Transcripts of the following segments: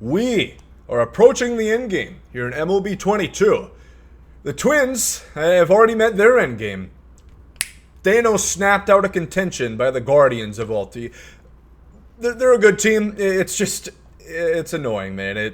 we are approaching the end game here in MLB 22. The Twins have already met their end game. Thanos snapped out of contention by the Guardians of all teams. They're a good team. It's annoying, man.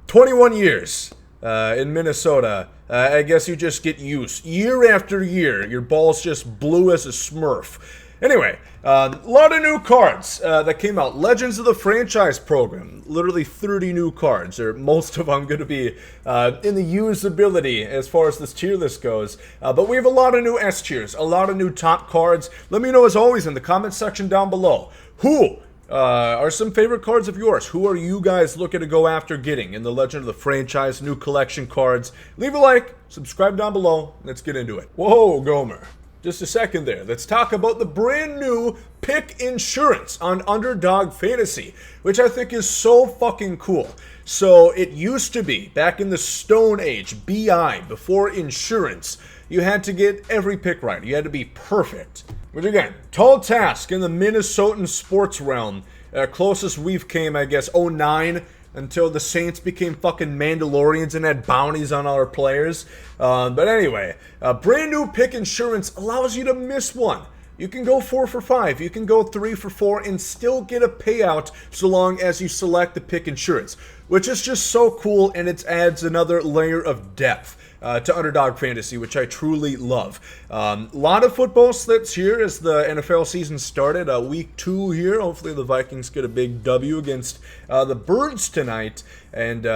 21 years in Minnesota. I guess you just get used. Year after year, your ball's just blue as a Smurf. Anyway, a lot of new cards that came out. Legends of the Franchise Program. Literally 30 new cards, or most of them going to be in the usability as far as this tier list goes. But we have a lot of new S tiers, a lot of new top cards. Let me know, as always, in the comment section down below, who are some favorite cards of yours? Who are you guys looking to go after getting in the Legend of the Franchise new collection cards? Leave a like, subscribe down below. Let's get into it. Whoa, Gomer. Just a second there. Let's talk about the brand new pick insurance on Underdog Fantasy, which I think is so fucking cool. So it used to be, back in the Stone Age, BI, before insurance, you had to get every pick right. You had to be perfect. Which again, tall task in the Minnesotan sports realm. Closest we've came, I guess, 09, until the Saints became fucking Mandalorians and had bounties on our players. But anyway, brand new pick insurance allows you to miss one. You can go 4 for 5, you can go 3 for 4, and still get a payout so long as you select the pick insurance, which is just so cool, and it adds another layer of depth to Underdog Fantasy, which I truly love. A lot of football slips here as the NFL season started. Week 2 here. Hopefully the Vikings get a big W against the Birds tonight. And,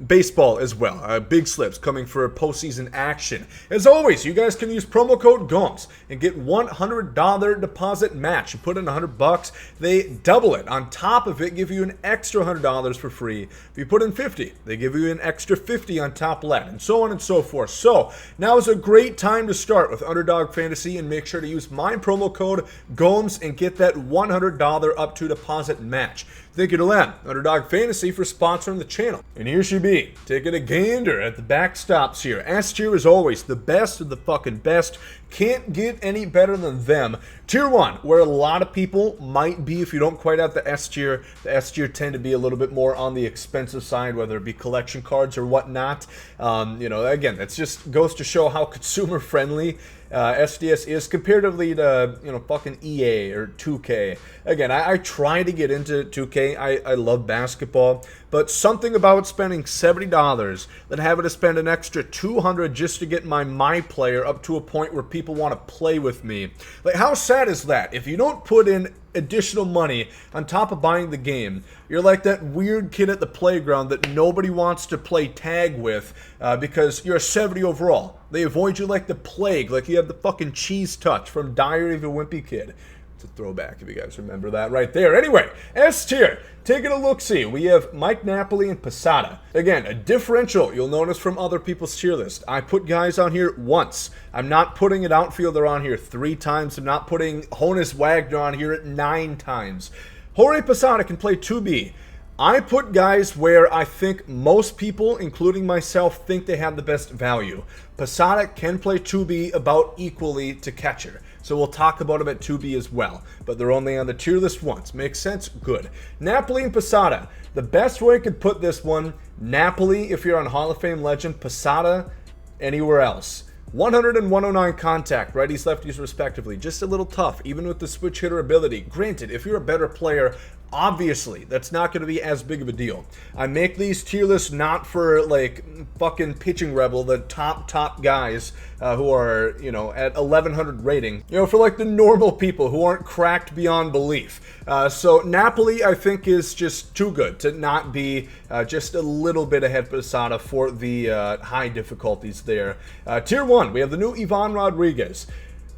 baseball as well. Big slips coming for postseason action. As always, you guys can use promo code GOMES and get $100 deposit match. You put in $100, they double it. On top of it, give you an extra $100 for free. If you put in 50, they give you an extra 50 on top of that, and so on and so forth. So now is a great time to start with Underdog Fantasy, and make sure to use my promo code GOMES and get that $100 up to deposit match. Thank you to them, Underdog Fantasy, for sponsoring the channel. And here she be, taking a gander at the backstops here. S tier is always the best of the fucking best. Can't get any better than them. Tier 1, where a lot of people might be if you don't quite have the S tier. The S tier tend to be a little bit more on the expensive side, whether it be collection cards or whatnot. Again, that just goes to show how consumer friendly SDS is comparatively to, fucking EA or 2K. Again, I try to get into 2K. I love basketball, but something about spending $70, then having to spend an extra $200 just to get my player up to a point where people want to play with me. Like, how sad is that? If you don't put in additional money on top of buying the game, you're like that weird kid at the playground that nobody wants to play tag with because you're a 70 overall. They avoid you like the plague, like you have the fucking cheese touch from Diary of a Wimpy Kid. It's a throwback if you guys remember that right there. Anyway, S tier, taking a look-see. We have Mike Napoli and Posada. Again, a differential you'll notice from other people's tier list. I put guys on here once. I'm not putting an outfielder on here 3 times. I'm not putting Honus Wagner on here at 9 times. Jorge Posada can play 2B. I put guys where I think most people, including myself, think they have the best value. Posada can play 2B about equally to catcher. So we'll talk about them at 2B as well. But they're only on the tier list once. Makes sense? Good. Napoli and Posada. The best way I could put this one, Napoli if you're on Hall of Fame legend, Posada anywhere else. 100 and 109 contact, righties, lefties respectively. Just a little tough, even with the switch hitter ability. Granted, if you're a better player, obviously, that's not going to be as big of a deal. I make these tier lists not for, like, fucking Pitching Rebel, the top guys who are, at 1100 rating. For, like, the normal people who aren't cracked beyond belief. So Napoli, I think, is just too good to not be just a little bit ahead of Posada for the high difficulties there. Tier 1, we have the new Ivan Rodriguez,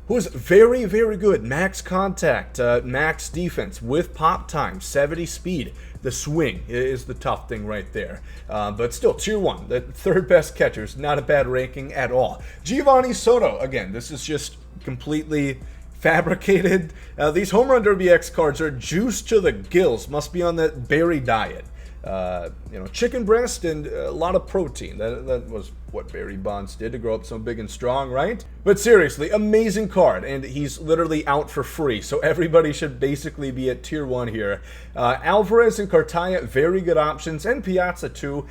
who's very, very good. Max contact, max defense with pop time, 70 speed. The swing is the tough thing right there. But still, tier 1, the 3rd best catchers, not a bad ranking at all. Giovanni Soto, again, this is just completely fabricated. These Home Run Derby X cards are juiced to the gills, must be on that berry diet. Chicken breast and a lot of protein. That was what Barry Bonds did to grow up so big and strong, right? But seriously, amazing card, and he's literally out for free, so everybody should basically be at tier 1 here. Alvarez and Cartaya, very good options, and Piazza too.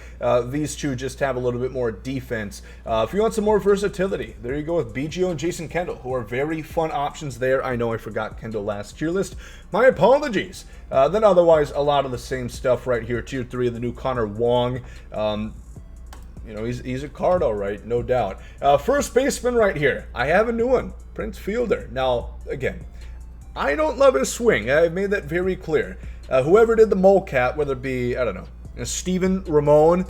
These two just have a little bit more defense. If you want some more versatility, there you go with BGO and Jason Kendall, who are very fun options there. I know I forgot Kendall last tier list. My apologies. Then otherwise, a lot of the same stuff right here. Tier 3 of the new Connor Wong. You know, he's a card, all right, no doubt. First baseman right here. I have a new one, Prince Fielder. Now, again, I don't love his swing. I've made that very clear. Whoever did the mocap, whether it be, I don't know, Steven Ramon,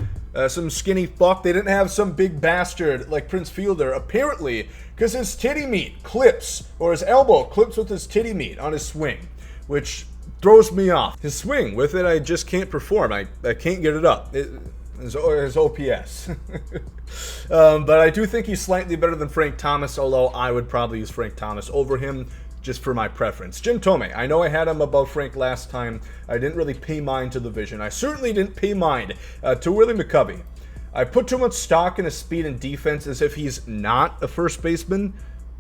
some skinny fuck, they didn't have some big bastard like Prince Fielder, apparently, because his titty meat clips, or his elbow clips with his titty meat on his swing, which throws me off. His swing, with it, I just can't perform. I can't get it up. His OPS. But I do think he's slightly better than Frank Thomas, although I would probably use Frank Thomas over him just for my preference. Jim Thome, I know I had him above Frank last time. I didn't really pay mind to the vision. I certainly didn't pay mind to Willie McCovey. I put too much stock in his speed and defense as if he's not a first baseman.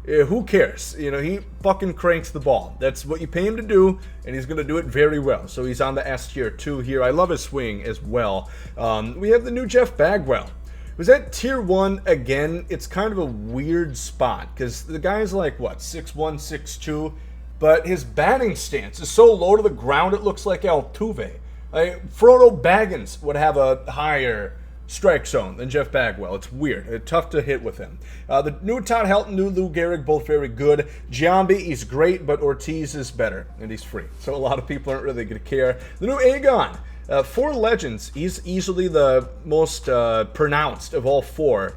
Who cares? You know, he fucking cranks the ball. That's what you pay him to do, and he's going to do it very well. So he's on the S tier 2 here. I love his swing as well. We have the new Jeff Bagwell. Was at tier 1 again. It's kind of a weird spot because the guy's like, what, 6'1", 6'2", but his batting stance is so low to the ground it looks like Altuve. Frodo Baggins would have a higher strike zone than Jeff Bagwell. It's weird. It's tough to hit with him. The new Todd Helton, new Lou Gehrig, both very good. Giambi, he's great, but Ortiz is better, and he's free. So a lot of people aren't really going to care. The new Aegon. 4 legends. He's easily the most pronounced of all 4.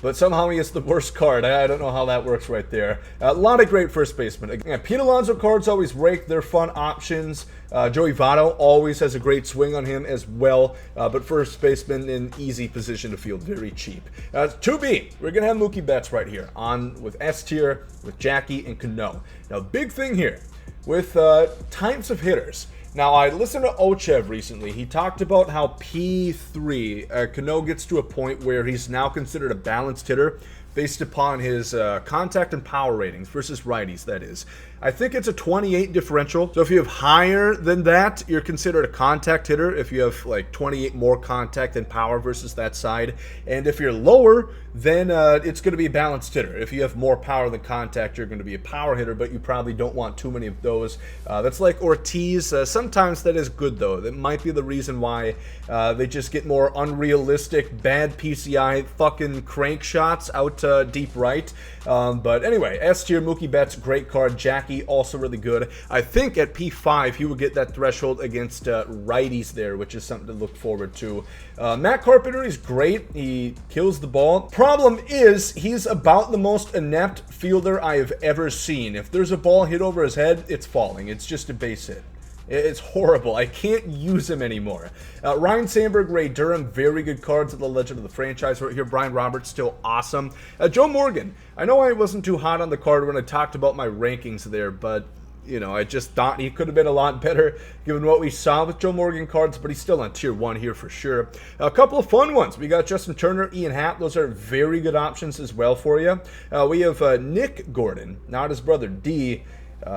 But somehow he is the worst card. I don't know how that works right there. A lot of great first basemen. Again, Pete Alonso cards always rake. They're fun options. Joey Votto always has a great swing on him as well. But first baseman in easy position to field. Very cheap. 2B, we're going to have Mookie Betts right here. On with S tier, with Jackie and Cano. Now, big thing here with types of hitters. Now, I listened to Ochev recently. He talked about how P3, Cano gets to a point where he's now considered a balanced hitter based upon his contact and power ratings versus righties, that is. I think it's a 28 differential. So if you have higher than that, you're considered a contact hitter. If you have like 28 more contact than power versus that side. And if you're lower, then it's going to be a balanced hitter. If you have more power than contact, you're going to be a power hitter, but you probably don't want too many of those. That's like Ortiz. Sometimes that is good, though. That might be the reason why they just get more unrealistic, bad PCI fucking crank shots out deep right. But anyway, S tier, Mookie Betts, great card. Jackie, also really good. I think at P5, he will get that threshold against righties there, which is something to look forward to. Matt Carpenter is great. He kills the ball. Problem is, he's about the most inept fielder I have ever seen. If there's a ball hit over his head, it's falling. It's just a base hit. It's horrible. I can't use him anymore. Ryan Sandberg, Ray Durham, very good cards of the legend of the franchise right here. Brian Roberts, still awesome. Joe Morgan. I know I wasn't too hot on the card when I talked about my rankings there, but you know, I just thought he could have been a lot better given what we saw with Joe Morgan cards, but he's still on tier 1 here for sure. A couple of fun ones. We got Justin Turner, Ian Happ. Those are very good options as well for you. We have Nick Gordon, not his brother D.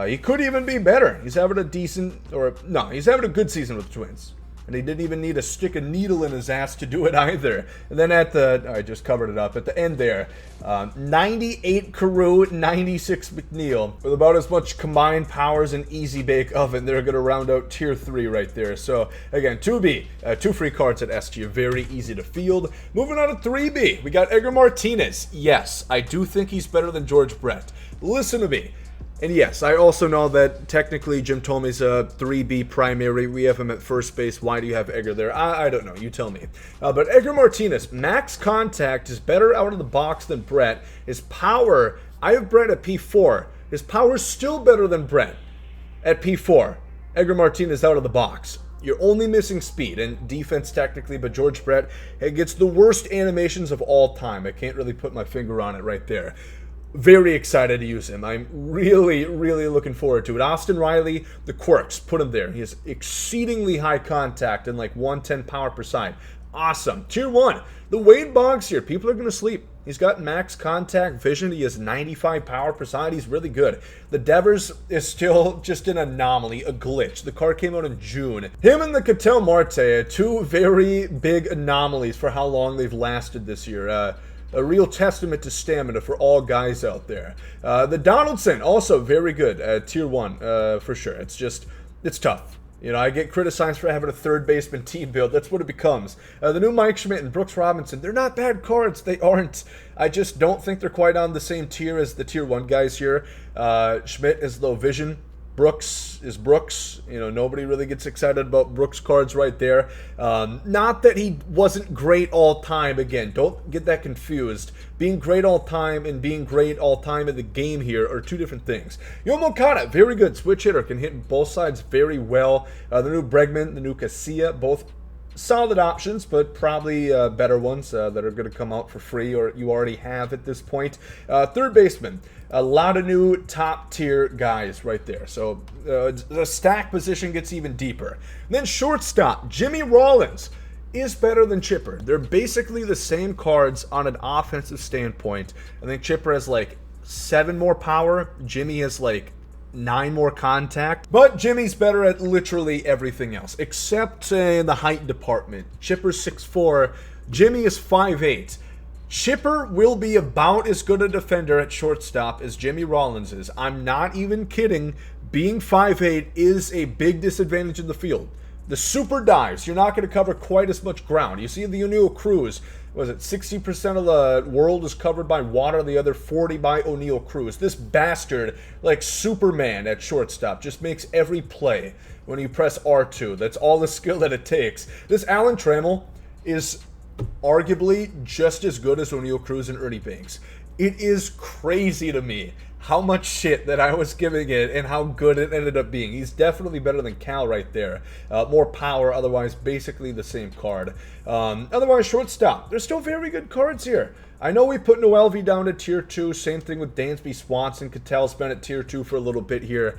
He could even be better. He's having a he's having a good season with the Twins. And he didn't even need to stick a needle in his ass to do it either. And then I just covered it up at the end there. 98 Carew, 96 McNeil. With about as much combined power as an easy bake oven, they're going to round out tier 3 right there. So, again, 2B, 2 free cards at S tier. Very easy to field. Moving on to 3B, we got Edgar Martinez. Yes, I do think he's better than George Brett. Listen to me. And yes, I also know that technically Jim Thome's a 3B primary. We have him at first base. Why do you have Edgar there? I don't know. You tell me. But Edgar Martinez, max contact is better out of the box than Brett. His power, I have Brett at P4. His power is still better than Brett at P4. Edgar Martinez out of the box. You're only missing speed and defense technically, but George Brett gets the worst animations of all time. I can't really put my finger on it right there. Very excited to use him. I'm really, really looking forward to it. Austin Riley, the quirks, put him there. He has exceedingly high contact and like 110 power per side. Awesome. Tier 1, the Wade Boggs here. People are going to sleep. He's got max contact vision. He has 95 power per side. He's really good. The Devers is still just an anomaly, a glitch. The card came out in June. Him and the Ketel Marte, two very big anomalies for how long they've lasted this year. A real testament to stamina for all guys out there. The Donaldson, also very good. Tier 1, for sure. It's tough. You know, I get criticized for having a third baseman team build. That's what it becomes. The new Mike Schmidt and Brooks Robinson, they're not bad cards. They aren't. I just don't think they're quite on the same tier as the Tier 1 guys here. Schmidt is low vision. Brooks is Brooks. You know, nobody really gets excited about Brooks cards right there. Not that he wasn't great all time. Again, don't get that confused. Being great all time and being great all time in the game here are two different things. Yomokata, very good switch hitter. Can hit both sides very well. The new Bregman, the new Casilla, both solid options, but probably better ones that are going to come out for free or you already have at this point. Third baseman, a lot of new top tier guys right there. So the stack position gets even deeper. And then shortstop, Jimmy Rollins is better than Chipper. They're basically the same cards on an offensive standpoint. I think Chipper has like 7 more power. Jimmy has like 9 more contact, but Jimmy's better at literally everything else except in the height department. Chipper's 6'4", Jimmy is 5'8". Chipper will be about as good a defender at shortstop as Jimmy Rollins is. I'm not even kidding. Being 5'8" is a big disadvantage in the field. The super dives, you're not going to cover quite as much ground. You see the O'Neill Cruz, was it 60% of the world is covered by water, the other 40 by O'Neill Cruz. This bastard, like Superman at shortstop, just makes every play when you press R2. That's all the skill that it takes. This Alan Trammell is arguably just as good as O'Neill Cruz and Ernie Banks. It is crazy to me how much shit that I was giving it and how good it ended up being. He's definitely better than Cal right there. More power, otherwise basically the same card. Otherwise, shortstop. There's still very good cards here. I know we put Noelvi down to Tier 2. Same thing with Dansby, Swanson. Catel's been at Tier 2 for a little bit here.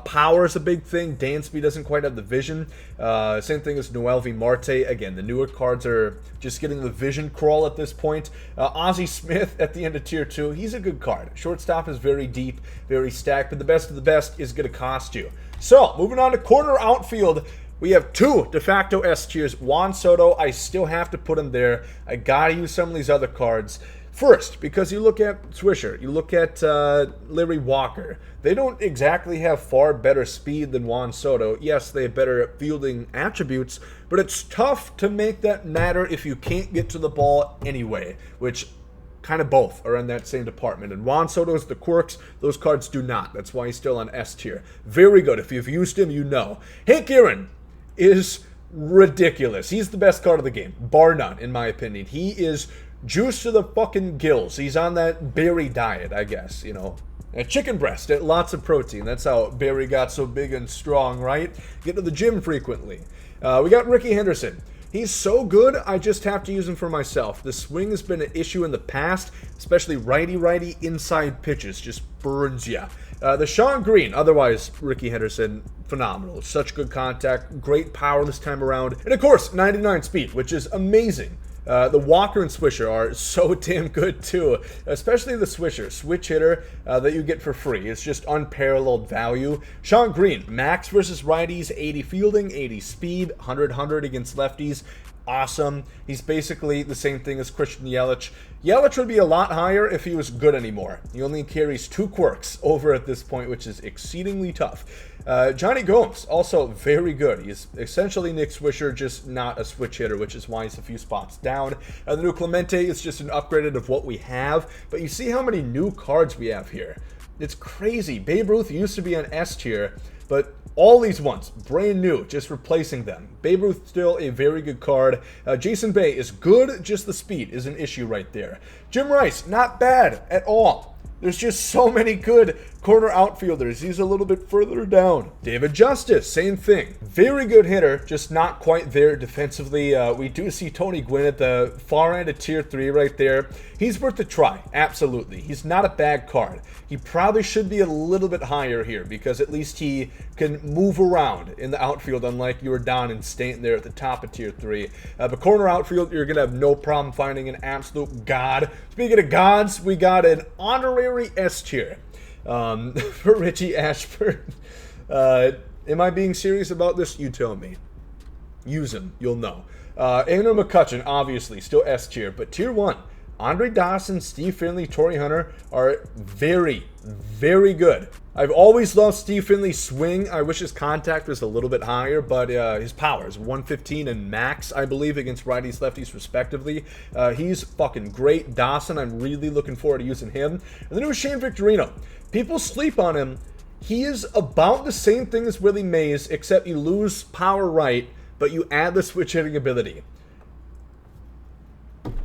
Power is a big thing. Dansby doesn't quite have the vision. Same thing as Noelvi, Marte. Again, the newer cards are just getting the vision crawl at this point. Ozzie Smith at the end of Tier 2. He's a good card. Shortstop is very deep, very stacked, but the best of the best is going to cost you. So, moving on to corner outfield. We have 2 de facto S tiers. Juan Soto, I still have to put him there. I gotta use some of these other cards. First, because you look at Swisher, you look at Larry Walker. They don't exactly have far better speed than Juan Soto. Yes, they have better fielding attributes, but it's tough to make that matter if you can't get to the ball anyway, which kind of both are in that same department. And Juan Soto's the quirks, those cards do not. That's why he's still on S tier. Very good. If you've used him, you know. Hank Aaron is ridiculous. He's the best card of the game, bar none, in my opinion. He is juiced to the fucking gills. He's on that berry diet, I guess, you know. A chicken breast, lots of protein. That's how Barry got so big and strong, right? Get to the gym frequently. We got Ricky Henderson. He's so good, I just have to use him for myself. The swing has been an issue in the past, especially righty-righty inside pitches. Just burns ya. The Sean Green, otherwise Ricky Henderson, phenomenal. Such good contact, great power this time around. And of course, 99 speed, which is amazing. The Walker and Swisher are so damn good too, especially the Swisher, switch hitter that you get for free. It's just unparalleled value. Sean Green, max versus righties, 80 fielding, 80 speed, 100 against lefties. Awesome. He's basically the same thing as Christian Yelich. Yelich would be a lot higher if he was good anymore. He only carries 2 quirks over at this point, which is exceedingly tough. Johnny Gomes, also very good. He's essentially Nick Swisher, just not a switch hitter, which is why he's a few spots down. The new Clemente is just an upgraded of what we have, but you see how many new cards we have here. It's crazy. Babe Ruth used to be on S tier, but all these ones, brand new, just replacing them. Babe Ruth still a very good card. Jason Bay is good, just the speed is an issue right there. Jim Rice, not bad at all. There's just so many good corner outfielders. He's a little bit further down. David Justice, same thing. Very good hitter, just not quite there defensively. We do see Tony Gwynn at the far end of Tier 3 right there. He's worth a try, absolutely. He's not a bad card. He probably should be a little bit higher here because at least he can move around in the outfield, unlike Jordan and Stanton there at the top of Tier 3. But corner outfield, you're going to have no problem finding an absolute god. Speaking of gods, we got an honorary S tier for Richie Ashford. Am I being serious about this? You tell me. Use him. You'll know. Andrew McCutcheon, obviously, still S tier, but Tier 1. Andre Dawson, Steve Finley, Torrey Hunter are very, very good. I've always loved Steve Finley's swing. I wish his contact was a little bit higher, but his power is 115 and max, I believe, against righties, lefties, respectively. He's fucking great. Dawson, I'm really looking forward to using him. And then it was Shane Victorino. People sleep on him. He is about the same thing as Willie Mays, except you lose power right, but you add the switch hitting ability.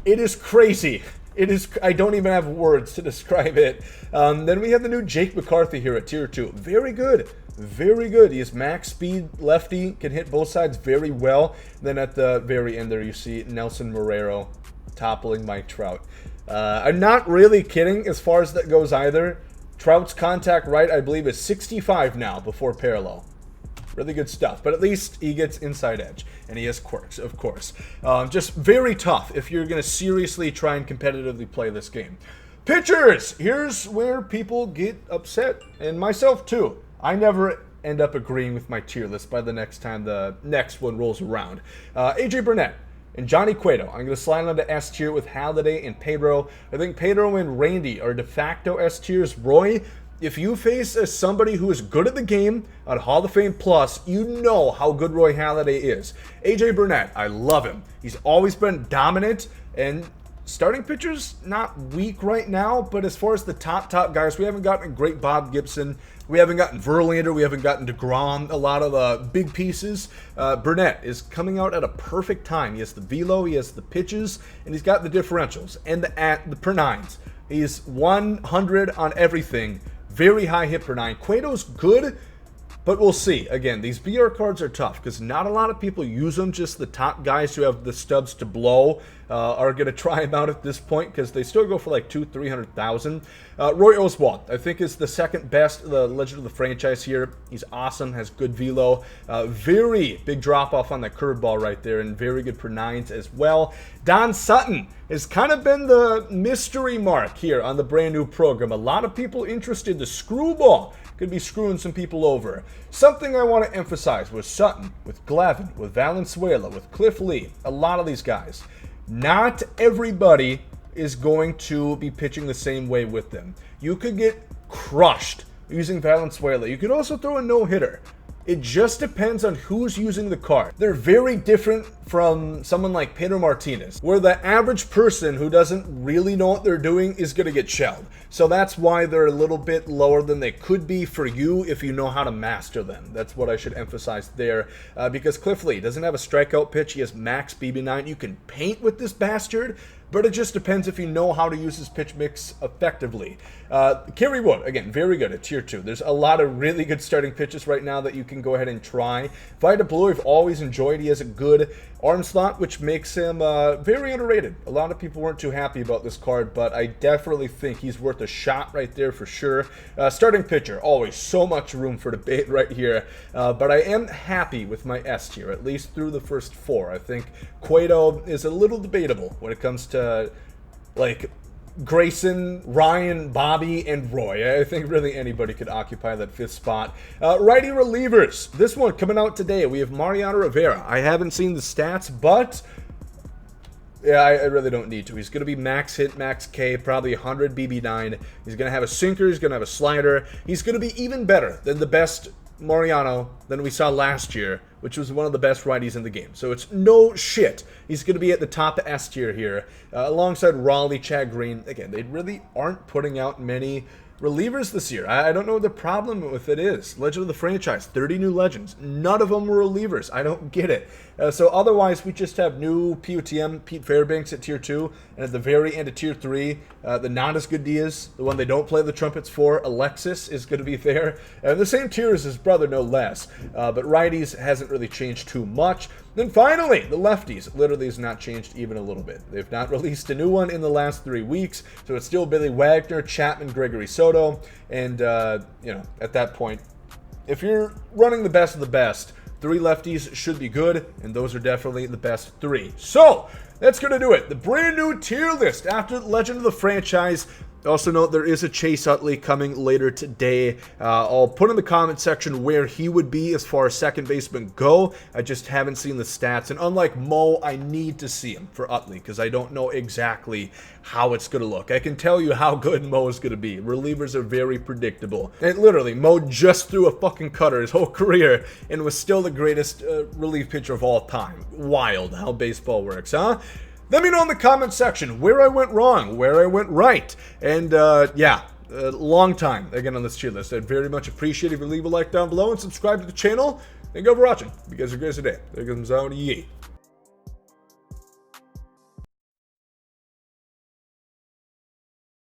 It is crazy. It is. I don't even have words to describe it. Then we have the new Jake McCarthy here at Tier 2. Very good. Very good. He is max speed lefty, can hit both sides very well. Then at the very end there you see Nelson Marrero toppling Mike Trout. I'm not really kidding as far as that goes either. Trout's contact right, I believe, is 65 now before parallel. Really good stuff, but at least he gets inside edge, and he has quirks, of course. Just very tough if you're going to seriously try and competitively play this game. Pitchers! Here's where people get upset, and myself too. I never end up agreeing with my tier list by the next time the next one rolls around. AJ Burnett and Johnny Cueto. I'm going to slide on to S tier with Halladay and Pedro. I think Pedro and Randy are de facto S tiers. Roy, if you face somebody who is good at the game on Hall of Fame Plus, you know how good Roy Halladay is. AJ Burnett, I love him. He's always been dominant, and starting pitchers, not weak right now, but as far as the top guys, we haven't gotten a great Bob Gibson. We haven't gotten Verlander. We haven't gotten DeGrom. A lot of big pieces. Burnett is coming out at a perfect time. He has the velo, he has the pitches, and he's got the differentials and the per nines. He's 100 on everything. Very high hit per nine. Cueto's good, but we'll see. Again, these BR cards are tough because not a lot of people use them. Just the top guys who have the stubs to blow are going to try them out at this point because they still go for like 200,000-300,000. Roy Oswalt, I think, is the second best, the legend of the franchise here. He's awesome, has good velo. Very big drop off on that curveball right there, and very good per nines as well. Don Sutton has kind of been the mystery mark here on the brand new program. A lot of people interested. The screwball could be screwing some people over. Something I want to emphasize with Sutton, with Glavine, with Valenzuela, with Cliff Lee, a lot of these guys. Not everybody is going to be pitching the same way with them. You could get crushed using Valenzuela. You could also throw a no-hitter. It just depends on who's using the card. They're very different from someone like Pedro Martinez, where the average person who doesn't really know what they're doing is going to get shelled. So that's why they're a little bit lower than they could be for you if you know how to master them. That's what I should emphasize there. Because Cliff Lee doesn't have a strikeout pitch. He has max BB9. You can paint with this bastard, but it just depends if you know how to use his pitch mix effectively. Kerry Wood, again, very good at Tier 2. There's a lot of really good starting pitches right now that you can go ahead and try. Vida Blue, I've always enjoyed. He has a good arm slot, which makes him very underrated. A lot of people weren't too happy about this card, but I definitely think he's worth a shot right there for sure. Starting pitcher, always so much room for debate right here, but I am happy with my S tier, at least through the first four. I think Cueto is a little debatable when it comes to, like, Grayson, Ryan, Bobby, and Roy. I think really anybody could occupy that fifth spot. Righty relievers. This one coming out today. We have Mariano Rivera. I haven't seen the stats, but yeah, I really don't need to. He's going to be max hit, max K, probably 100 BB9. He's going to have a sinker. He's going to have a slider. He's going to be even better than the best Mariano than we saw last year, which was one of the best righties in the game. So it's no shit. He's going to be at the top S tier here, alongside Raleigh, Chad Green. Again, they really aren't putting out many Relievers this year, I don't know what the problem with it is. Legend of the franchise, 30 new legends. None of them were relievers. I don't get it. So otherwise, we just have new POTM, Pete Fairbanks at Tier 2, and at the very end of Tier 3, the not as good Diaz, the one they don't play the trumpets for, Alexis, is going to be there. The same tier as his brother, no less. But righties hasn't really changed too much. Then finally, the lefties literally has not changed even a little bit. They've not released a new one in the last 3 weeks, so it's still Billy Wagner, Chapman, Gregory Soto, and, at that point, if you're running the best of the best, 3 lefties should be good, and those are definitely the best 3. So, that's going to do it. The brand new tier list after Legend of the franchise. Also note there is a Chase Utley coming later today. I'll put in the comment section where he would be as far as second baseman go. I just haven't seen the stats. And unlike Mo, I need to see him for Utley because I don't know exactly how it's going to look. I can tell you how good Mo is going to be. Relievers are very predictable. And literally, Mo just threw a fucking cutter his whole career and was still the greatest relief pitcher of all time. Wild how baseball works, huh? Let me know in the comment section where I went wrong, where I went right. And, long time, again, on this tier list. I'd very much appreciate it if you leave a like down below and subscribe to the channel. Thank you for watching. You guys are great today. There comes out. Yee.